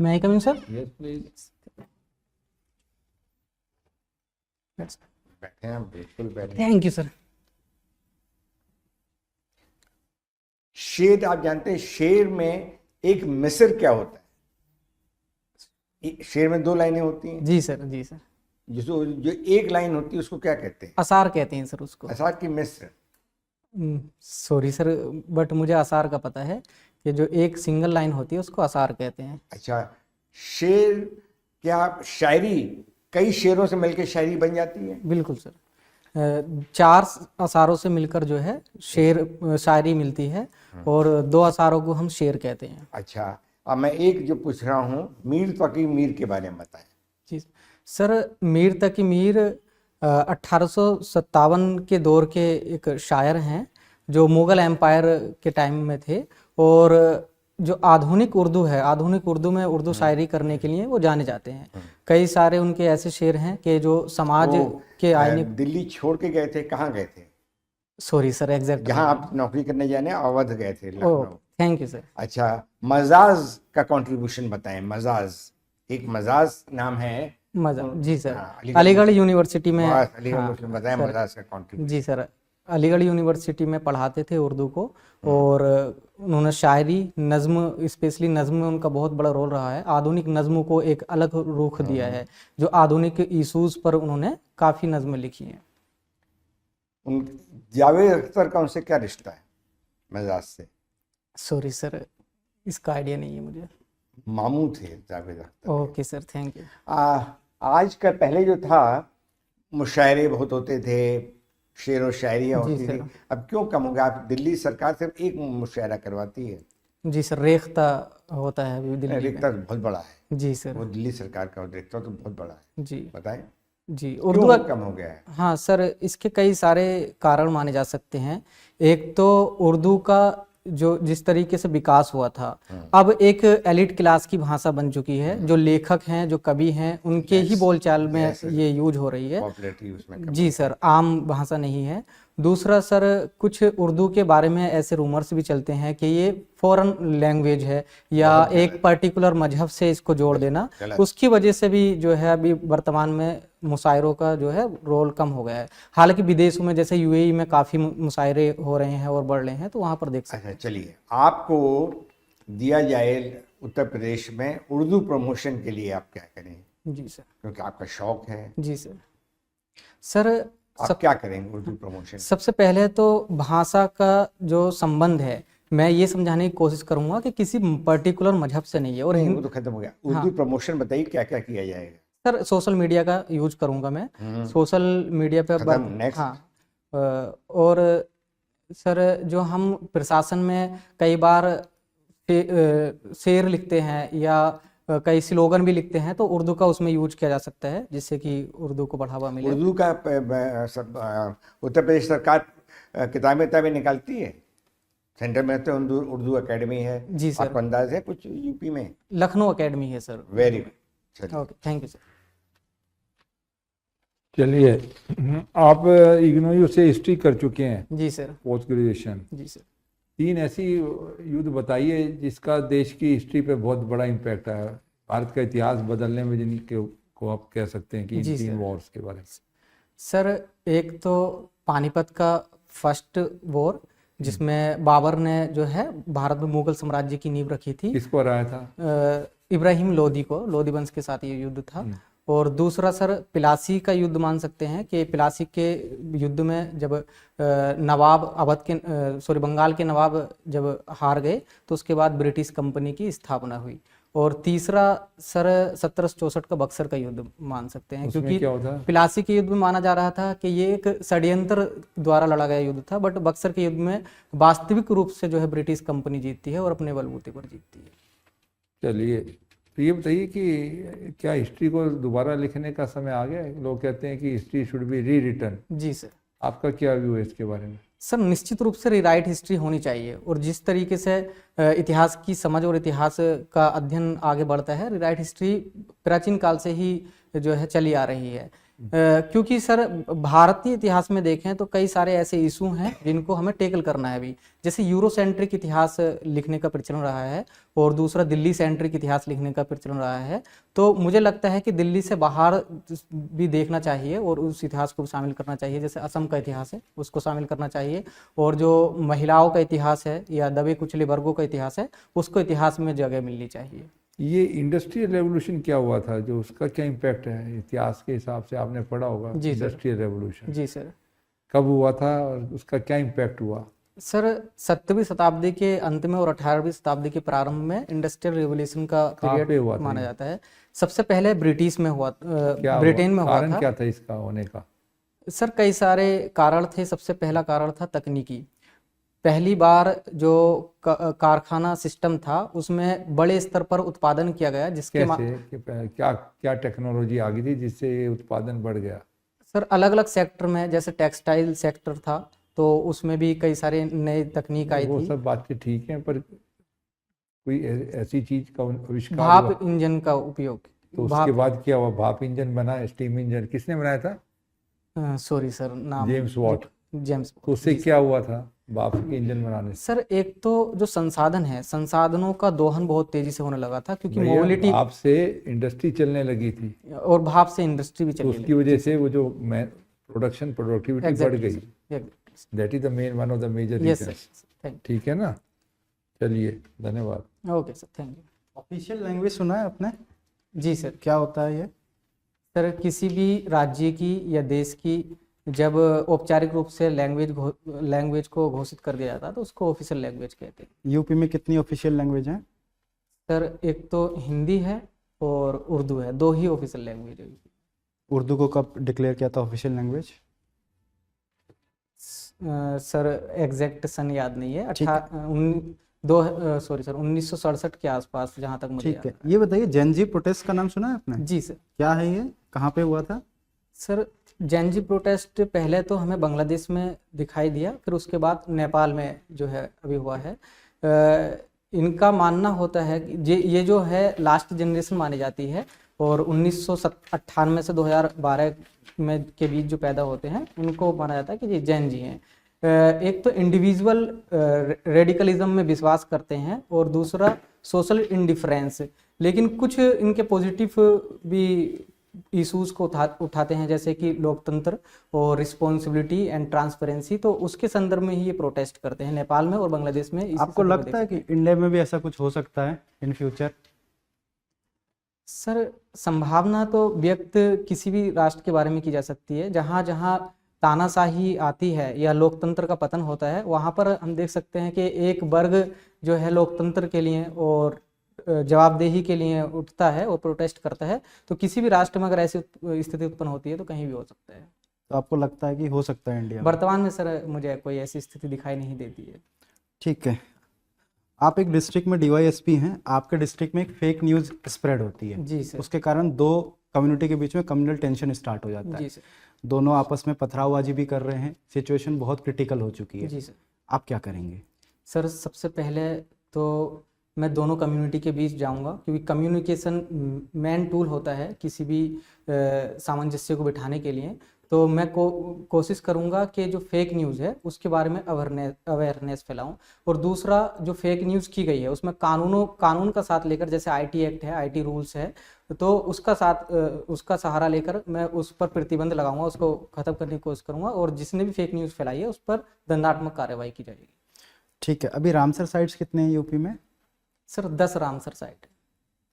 मैं I coming sir? Yes please. बैठे हैं, बिल्कुल बैठे। Thank you sir. शेर, आप जानते हैं शेर में एक मिसर क्या होता है? शेर में 2 लाइनें होती हैं। जी सर, जी सर। जो एक लाइन होती है उसको क्या कहते हैं? असार कहते हैं सर उसको। असार की मिस्र। सॉरी सर, बट मुझे असार का पता है कि जो एक सिंगल लाइन होती है उसको असार कहते हैं। अच्छा, शेर, क्या शायरी कई शेरों से मिलकर शायरी बन जाती है? बिल्कुल सर। 4 असारों से मिलकर जो है शेर शायरी मिलती है, और 2 असारों को हम शेर कहते हैं। अच्छा, अब मैं एक जो पूछ रहा हूँ, मीर तकी मीर के बारे में बताएं। जी सर, मीर तकी मीर 1857 के दौर के एक शायर हैं जो मुगल एम्पायर के टाइम में थे, और जो आधुनिक उर्दू है, आधुनिक उर्दू में उर्दू शायरी करने के लिए वो जाने जाते हैं। कई सारे उनके ऐसे शेर हैं कि जो समाज के आईने। दिल्ली छोड़ के गए थे, कहाँ गए थे? सॉरी सर, एग्जैक्ट जहाँ आप नौकरी करने जाने अवध गए थे, लखनऊ। Thank you sir. अच्छा, मजाज का कंट्रीब्यूशन बताएं। मजाज, एक मजाज नाम है। मजा जी सर, हाँ, अलीगढ़ यूनिवर्सिटी में। अलीगढ़ हाँ, मुस्लिम, बताएं सर, मजाज का कंट्रीब्यूशन। जी सर, अलीगढ़ यूनिवर्सिटी में पढ़ाते थे उर्दू को, और उन्होंने शायरी, नज्म, स्पेशली नज्म में उनका बहुत बड़ा रोल रहा है। आधुनिक नज्म को एक अलग रुख दिया है, जो आधुनिक इशूज पर उन्होंने काफ़ी नज्म लिखी हैं। उन जावेद अख्तर का उनसे क्या रिश्ता है, मजाज से? सॉरी सर, इसका आइडिया नहीं है मुझे। मामू थे Javed Akhtar. Okay sir, thank you. आज का, पहले जो था मुशायरे बहुत होते थे, शेर व शायरियाँ जी होती थी, सर। अब क्यों कम हो गया? आप दिल्ली सरकार सिर्फ एक मुशायरा करवाती है। जी सर, रेख्ता होता है अभी दिल्ली रेख्ता में। बहुत बड़ा है। जी सर। वो दिल्ली सरकार का रेख्ता तो बहुत बड़ा है। जी बताएं जी, क्यों उर्दू कम हो गया है? हाँ सर, इसके कई सारे कारण माने जा सकते हैं। एक तो उर्दू का जो जिस तरीके से विकास हुआ था, अब एक एलिट क्लास की भाषा बन चुकी है। जो लेखक हैं, जो कवि हैं, उनके ही बोलचाल में ये यूज हो रही है। पॉपुलैरिटी उसमें कम जी सर, आम भाषा नहीं है। दूसरा सर, कुछ उर्दू के बारे में ऐसे रूमर्स भी चलते हैं कि ये फॉरेन लैंग्वेज है, या एक पर्टिकुलर मजहब से इसको जोड़ देना, उसकी वजह से भी जो है अभी वर्तमान में मुशायरों का जो है रोल कम हो गया है। हालांकि विदेशों में जैसे यूएई में काफ़ी मुशायरे हो रहे हैं और बढ़ रहे हैं, तो वहाँ पर देख सकते हैं। अच्छा, चलिए आपको दिया जाए उत्तर प्रदेश में उर्दू प्रमोशन के लिए आप क्या करें? जी सर। क्योंकि आपका शौक है। जी सर। सर, आप क्या करेंगे उर्दू प्रमोशन? सबसे पहले तो भाषा का जो संबंध है, मैं ये समझाने की कोशिश करूंगा कि किसी पर्टिकुलर मजहब से नहीं है। और वो तो खत्म हो गया। उर्दू प्रमोशन बताइए, क्या क्या किया जाएगा? सर, सोशल मीडिया का यूज करूंगा मैं। सोशल मीडिया पे नेक्स्ट। हाँ, और सर, जो हम प्रशासन में कई बार शेर लिखते हैं या कई स्लोगन भी लिखते हैं, तो उर्दू का उसमें यूज किया जा सकता है, जिससे कि उर्दू को बढ़ावा मिले। उर्दू का उत्तर प्रदेश सरकार किताबें निकालती है। सेंटर में तो उर्दू एकेडमी है। जी सर। आपको अंदाज है कुछ यूपी में? लखनऊ एकेडमी है sir. Very good. Okay, thank you sir. चलिए, आप इग्नोयू से हिस्ट्री कर चुके हैं। जी सर। Post graduation. जी सर। 3 ऐसी युद्ध बताइए जिसका देश की हिस्ट्री पे बहुत बड़ा इम्पैक्ट है, भारत का इतिहास बदलने में, जिनके को आप कह सकते हैं कि इन 3 वॉर्स के बारे में। सर, एक तो पानीपत का फर्स्ट वॉर, जिसमें बाबर ने जो है भारत में मुगल साम्राज्य की नींव रखी थी। किसको हराया था? इब्राहिम लोदी को, लोदी वंश के साथ ये युद्ध था। और दूसरा सर, प्लासी का युद्ध मान सकते हैं कि प्लासी के युद्ध में जब नवाब अवध के बंगाल के नवाब जब हार गए, तो उसके बाद ब्रिटिश कंपनी की स्थापना हुई। और तीसरा सर, 1764 का बक्सर का युद्ध मान सकते हैं, क्योंकि प्लासी के युद्ध में माना जा रहा था कि ये एक षड्यंत्र द्वारा लड़ा गया युद्ध था, बट बक्सर के युद्ध में वास्तविक रूप से जो है ब्रिटिश कंपनी जीतती है और अपने बलबूते पर जीतती है। चलिए, तो ये बताइए कि क्या हिस्ट्री को दोबारा लिखने का समय आ गया है? लोग कहते हैं कि हिस्ट्री शुड बी री रिटन। जी सर। आपका क्या व्यू है इसके बारे में? सर, निश्चित रूप से रीराइट हिस्ट्री होनी चाहिए, और जिस तरीके से इतिहास की समझ और इतिहास का अध्ययन आगे बढ़ता है, रीराइट हिस्ट्री प्राचीन काल से ही जो है चली आ रही है। क्योंकि सर भारतीय इतिहास में देखें तो कई सारे ऐसे इशू हैं जिनको हमें टेकल करना है अभी। जैसे यूरोसेंट्रिक इतिहास लिखने का प्रचलन रहा है और दूसरा दिल्ली सेंट्रिक इतिहास लिखने का प्रचलन रहा है। तो मुझे लगता है कि दिल्ली से बाहर भी देखना चाहिए और उस इतिहास को शामिल करना चाहिए। जैसे असम का इतिहास है उसको शामिल करना चाहिए, और जो महिलाओं का इतिहास है या दबे कुचले वर्गों का इतिहास है उसको इतिहास में जगह मिलनी चाहिए। ये इंडस्ट्रियल रेवोल्यूशन क्या हुआ था, जो उसका क्या इम्पैक्ट है इतिहास के हिसाब से, आपने पढ़ा होगा? जी सर। इंडस्ट्रियल रेवोल्यूशन जी सर। कब हुआ था और उसका क्या इम्पैक्ट हुआ? सर 7वीं शताब्दी के अंत में और 18वीं शताब्दी के प्रारंभ में इंडस्ट्रियल रिवोल्यूशन का कहाँ पे हुआ पीरियड था माना ये? जाता है। सबसे पहले ब्रिटिश में हुआ, क्या ब्रिटेन में हुआ कारण था। क्या था इसका होने का? सर कई सारे कारण थे। सबसे पहला कारण था तकनीकी। पहली बार जो कारखाना सिस्टम था उसमें बड़े स्तर पर उत्पादन किया गया, जिसके कैसे क्या क्या टेक्नोलॉजी आ गई थी जिससे ये उत्पादन बढ़ गया? सर अलग अलग सेक्टर में, जैसे टेक्सटाइल सेक्टर था तो उसमें भी कई सारे नए तकनीक आई वो थी। सब बातें ठीक हैं, पर कोई ऐसी चीज का आविष्कार हुआ भाप इंजन का उपयोग। तो उसके बाद क्या हुआ? भाप इंजन बना, स्टीम इंजन किसने बनाया था? सॉरी सर नाम जेम्स वॉट। जेम्स तो उससे क्या हुआ था भाप के इंजन बनाने से? सर एक तो जो संसाधन है, संसाधनों का दोहन बहुत तेजी से होने लगा था, क्योंकि भैया, मोबिलिटी भाप से इंडस्ट्री चलने लगी थी और भाप से इंडस्ट्री भी तो चलने उसकी वजह से वो जो प्रोडक्टिविटी बढ़ गई। लगी। That is the main one of the major yes sir, reasons. Thank ठीक है ना, चलिए धन्यवाद। You. Okay sir, thank you. Official language सुना है आपने? जी सर। क्या होता है ये? सर किसी भी राज्य की या देश की जब औपचारिक रूप से लैंग्वेज को घोषित कर दिया जाता है तो उसको ऑफिशियल लैंग्वेज कहते हैं। यूपी में कितनी ऑफिशियल लैंग्वेज हैं? सर एक तो हिंदी है और उर्दू है, 2 ही ऑफिशियल लैंग्वेज है। उर्दू को कब डिक्लेयर किया था ऑफिशियल लैंग्वेज? सर एग्जैक्ट सन याद नहीं है। ठीक सॉरी सर 1967 के आसपास, जहाँ तक मुझे ठीक है। याद ये बताइए, जेनजी प्रोटेस्ट का नाम सुना है आपने? जी सर। क्या है ये, कहाँ पे हुआ था? सर जेनजी प्रोटेस्ट पहले तो हमें बांग्लादेश में दिखाई दिया, फिर उसके बाद नेपाल में जो है अभी हुआ है। इनका मानना होता है कि ये जो है लास्ट जनरेशन मानी जाती है, और 1998 से 2012 में के बीच जो पैदा होते हैं उनको माना जाता है कि ये जैन जी हैं। एक तो इंडिविजुअल रेडिकलिज्म में विश्वास करते हैं और दूसरा सोशल इंडिफरेंस। लेकिन कुछ इनके पॉजिटिव भी इश्यूज को उठाते हैं, जैसे कि लोकतंत्र और रिस्पॉन्सिबिलिटी एंड ट्रांसपेरेंसी। तो उसके संदर्भ में ही ये प्रोटेस्ट करते हैं नेपाल में और बांग्लादेश में। आपको लगता है कि इंडिया में भी ऐसा कुछ हो सकता है इन फ्यूचर? सर संभावना तो व्यक्त किसी भी राष्ट्र के बारे में की जा सकती है। जहाँ जहाँ तानाशाही आती है या लोकतंत्र का पतन होता है, वहाँ पर हम देख सकते हैं कि एक वर्ग जो है लोकतंत्र के लिए और जवाबदेही के लिए उठता है और प्रोटेस्ट करता है। तो किसी भी राष्ट्र में अगर ऐसी स्थिति उत्पन्न होती है तो कहीं भी हो सकता है। तो आपको लगता है कि हो सकता है इंडिया में? वर्तमान में सर मुझे कोई ऐसी स्थिति दिखाई नहीं देती है। ठीक है। आप एक डिस्ट्रिक्ट में डीवाईएसपी हैं, आपके डिस्ट्रिक्ट में एक फेक न्यूज़ स्प्रेड होती है। जी सर। उसके कारण 2 कम्युनिटी के बीच में कम्युनल टेंशन स्टार्ट हो जाता है। जी सर। दोनों आपस में पथरावबाजी भी कर रहे हैं, सिचुएशन बहुत क्रिटिकल हो चुकी है। जी सर। आप क्या करेंगे? सर सबसे पहले तो मैं दोनों कम्युनिटी के बीच जाऊंगा, क्योंकि कम्युनिकेशन मेन टूल होता है किसी भी सामंजस्य को बिठाने के लिए। तो मैं कोशिश करूंगा कि जो फेक न्यूज़ है उसके बारे में अवेयरनेस फैलाऊं। और दूसरा, जो फेक न्यूज़ की गई है उसमें कानून का साथ लेकर, जैसे आईटी एक्ट है, आईटी रूल्स है, तो उसका सहारा लेकर मैं उस पर प्रतिबंध लगाऊंगा, उसको खत्म करने की कोशिश करूंगा, और जिसने भी फेक न्यूज़ फैलाई है उस पर दंडात्मक कार्रवाई की जाएगी। ठीक है। अभी रामसर साइट्स कितने हैं यूपी में? Sir 10 Ramsar site.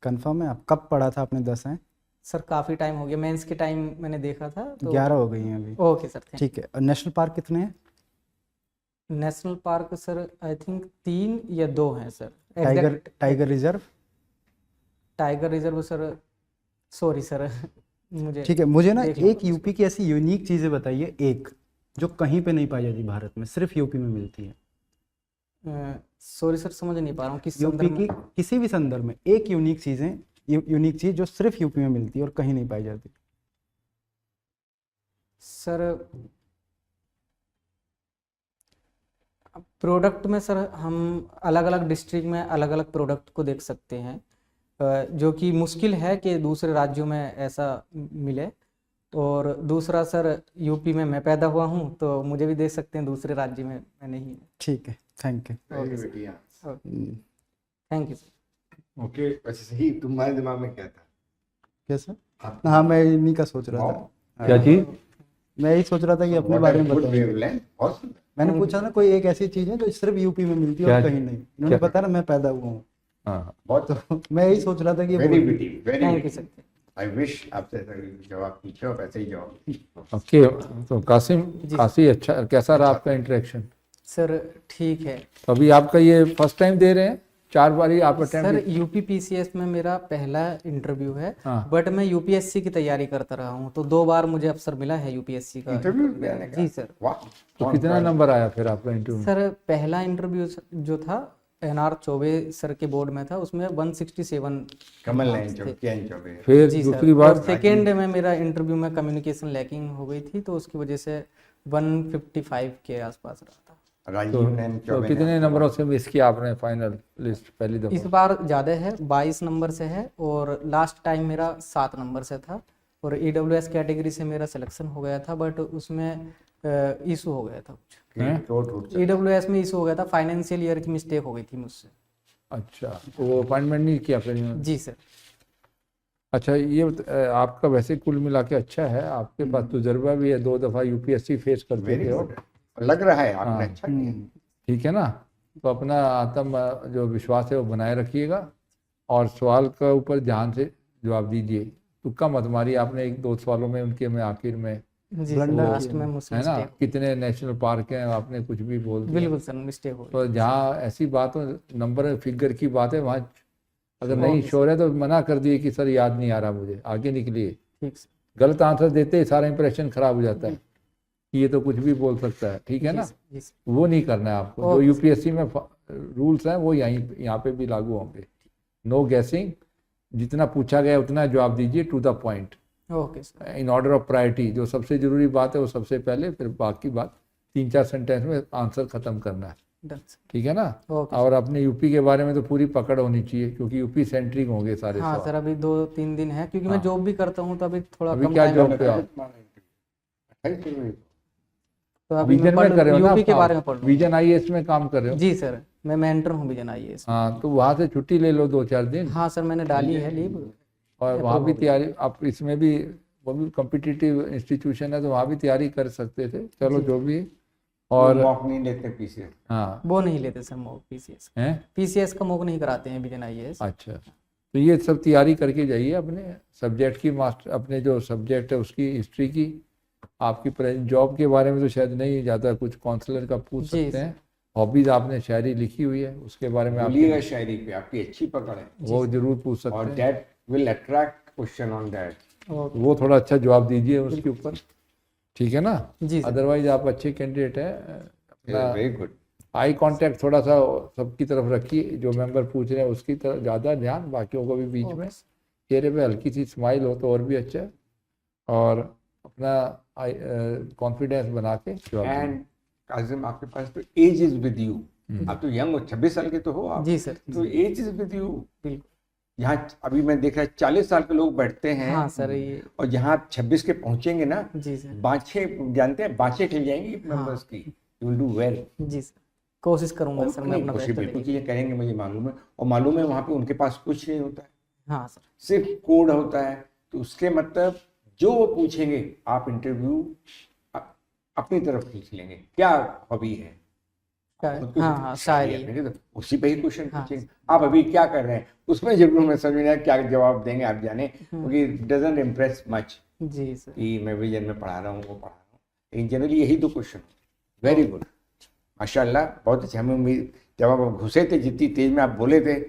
कंफर्म है? आप कब पढ़ा था आपने 10 हैं? सर काफ़ी टाइम हो गया, मेंस के टाइम मैंने देखा था तो 11 हो गई हैं अभी। ओके सर, थैंक ठीक है। और नेशनल पार्क कितने हैं? You. National park sir I think 3 या 2 हैं sir. Tiger reserve? Tiger reserve sir, sorry sir मुझे ठीक है। मुझे ना देख लूंगा एक यूपी की ऐसी यूनिक चीज़ें बताइए, एक जो कहीं पे नहीं पाई जाती भारत में, सिर्फ यूपी में मिलती है। सॉरी सर समझ नहीं पा रहा हूँ किस यूपी संदर्भ की में। किसी भी संदर्भ में एक यूनिक चीज़ जो सिर्फ यूपी में मिलती है और कहीं नहीं पाई जाती। सर प्रोडक्ट में सर हम अलग अलग डिस्ट्रिक्ट में अलग अलग प्रोडक्ट को देख सकते हैं, जो कि मुश्किल है कि दूसरे राज्यों में ऐसा मिले। और दूसरा सर यूपी में मैं पैदा हुआ हूँ, तो मुझे भी देख सकते हैं, दूसरे राज्य में मैं नहीं हूँ। ठीक है, thank you. Thank you sir. Okay, वैसे सही तुम्हारे दिमाग में क्या था? कैसा? हाँ, मैं इन्हीं का सोच रहा था। क्या चीज? मैं यही सोच रहा था कि अपने बारे में बताओ। बहुत सुंदर। मैंने पूछा ना कोई एक ऐसी चीज है जो सिर्फ यूपी में मिलती है और क्या? कहीं नहीं। इन्होंने पता ना मैं पैदा हुआ हूँ, हाँ, बहुत तो मैं यही सोच रहा था कि very witty, very thank you sir. I wish आपसे ऐसा जवाब पूछो, वैसे ही जवाब। ओके। तो कासिम, काफी अच्छा, कैसा रहा आपका इंटरेक्शन? सर ठीक है। तो अभी आपका ये फर्स्ट टाइम दे रहे हैं, 4 बारी आप सर अटेम्प्ट? यूपी पीसीएस में मेरा पहला इंटरव्यू है, हाँ। बट मैं यूपीएससी की तैयारी करता रहा हूँ, तो 2 बार मुझे अवसर मिला है यूपीएससी का इंटरव्यू देने का? जी सर। वाह, तो कितना नंबर आया फिर आपका इंटरव्यू? सर पहला इंटरव्यू जो था एनआर चौबे सर के बोर्ड में था, उसमें 167 कमल नयन चौबे। फिर जी दूसरी सर। बार? और सेकेंड में मेरा इंटरव्यू में कम्युनिकेशन लैकिंग हो गई थी, तो उसकी वजह से 155 के आसपास रहा था। राजीव नयन तो चौबे कितने नंबरों से मिस किया आपने फाइनल लिस्ट पहली इस दफा? बार ज़्यादा है, 22 नंबर से है, और लास्ट टाइम मेरा 7 नंबर से था, और ईडब्ल्यूएस कैटेगरी से मेरा सिलेक्शन हो गया था, बट उसमें इशू हो गया था कुछ। ईडब्ल्यूएस में इशू हो गया था, फाइनेंशियल ईयर की मिस्टेक हो गई थी मुझसे। अच्छा, तो वो अपॉइंटमेंट नहीं किया फिर इन्होंने? जी सर। अच्छा, ये आपका वैसे कुल मिला के अच्छा है, आपके पास तजुर्बा भी है, 2 दफा यूपीएससी फेस कर चुके हो, लग रहा है आपने हाँ। अच्छा किया। ठीक है ना? तो अपना आत्म जो विश्वास है वो बनाए रखिएगा, और सवाल का ऊपर ध्यान से जवाब दीजिए, तुक्का मत मारिए। आपने 1-2 सवालों में उनके में आखिर में, जी सर, लास्ट में मुझसे है ना, मिस्टेक। कितने नेशनल पार्क हैं, आपने कुछ भी बोल दिया। बिल्कुल सर, मिस्टेक हो गई। तो जहाँ ऐसी बात हो, नंबर फिगर की बात है, वहाँ अगर नहीं श्योर है तो मना कर दिए कि सर याद नहीं आ रहा मुझे, आगे निकलिए। ठीक सर। गलत आंसर देते ही सारा इंप्रेशन खराब हो जाता है कि ये तो कुछ भी बोल सकता है, ठीक है ना? जी सर। वो नहीं करना है आपको। जो यूपीएससी में रूल्स हैं वो यहाँ पे भी लागू होंगे। नो गैसिंग, जितना पूछा गया उतना जवाब दीजिए, to the point, okay sir. In order of priority. जो सबसे जरूरी बात है वो सबसे पहले, फिर बाकी बात 3-4 सेंटेंस में आंसर खत्म करना है, डन सर। ठीक है ना? ओके और अपने यूपी के बारे में तो पूरी पकड़ होनी चाहिए, क्योंकि यूपी सेंट्रिक होंगे सारे हाँ सवाल। सर, अभी 2-3 दिन है, क्योंकि मैं जॉब भी करता हूँ, तो अभी थोड़ा अभी कम क्या टाइम जॉब पे आप? तो अभी मैं विजन में कर रहे हो ना यूपी के आप? बारे में पढ़ रहा हूँ। विजन आईएएस में काम कर रहे हो? जी सर, मैं मेंटर हूँ विजन आईएएस। हाँ, तो वहाँ से छुट्टी ले लो 2-4 दिन, हाँ सर, मैंने डाली है लीव। और वहाँ भी तैयारी, आप इसमें भी, वो भी कॉम्पिटिटिव इंस्टीट्यूशन है, तो वहाँ भी तैयारी कर सकते थे। चलो जो भी। और मॉक नहीं लेते पीसीएस? हाँ, वो नहीं लेते सर मॉक, पीसीएस हैं? पीसीएस का मॉक नहीं कराते हैं विजन आईएएस। अच्छा, तो ये सब तैयारी करके जाइए अपने सब्जेक्ट की, मास्टर अपने जो सब्जेक्ट है उसकी, हिस्ट्री की। आपकी जॉब के बारे में तो शायद नहीं ज़्यादा कुछ काउंसलर का पूछ जी सकते हैं। हॉबीज आपने शायरी लिखी हुई है, उसके बारे में आप बोलिएगा, शायरी पे आपकी अच्छी पकड़ है, वो जरूर पूछ सकते और हैं। That will attract question on that. वो थोड़ा अच्छा जवाब दीजिए उसके ऊपर, ठीक है ना? जी सर। अदरवाइज आप अच्छे कैंडिडेट हैं। अपना वेरी गुड। आई कांटेक्ट थोड़ा सा सबकी तरफ रखिए, जो मेंबर पूछ रहे हैं उसकी तरफ ज़्यादा ध्यान, बाकियों को भी बीच में। चेहरे पे हल्की सी स्माइल हो तो और भी अच्छा है, और अपना कॉन्फिडेंस बना के जवाब दीजिए। एंड काजिम, आपके पास तो एज इज विद यू, आप तो यंग हो, 26 साल के तो हो आप। जी सर। तो एज इज विद यू। बिल्कुल। यहाँ अभी मैं देख रहा 40 साल के लोग बैठते हैं, हाँ सर, ये और जहाँ आप 26 के पहुंचेंगे ना, जी सर। बाँछे जानते हैं, बाँछे खिल जाएंगी मेंबर्स की। You will do well. जी सर, कोशिश करूंगा सर, मैं अपना बेस्ट बिल्कुल करूंगा। चीजें करेंगे, मुझे मालूम है। और मालूम है वहाँ पे उनके पास कुछ नहीं होता है, हाँ सर। सिर्फ सिर्फ कोड होता है। तो उसके मतलब जो वो पूछेंगे आप इंटरव्यू अपनी तरफ खींच लेंगे। क्या हॉबी है? हाँ शायरी। अपनी तो उसी पे ही क्वेश्चन पूछेंगे, आप अभी क्या कर रहे हैं, उसमें जरूर मैं समझ नहीं आया क्या जवाब देंगे आप जाने, क्योंकि डजंट इम्प्रेस मच जी सर। कि मैं विजन में पढ़ा रहा हूँ, वो पढ़ा रहा हूँ। लेकिन जनरली यही दो क्वेश्चन। वेरी गुड, माशाल्लाह, बहुत अच्छे। हमें उम्मीद, जब आप घुसे थे, जितनी तेज में आप बोले थे,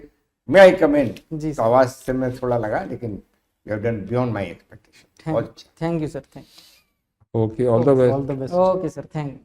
मैं आई कमेंट, जी तो आवाज से मैं थोड़ा लगा, लेकिन you have done beyond my expectation. बहुत अच्छा। Thank you sir, thank okay, all the best. All the best. Okay sir, thank you.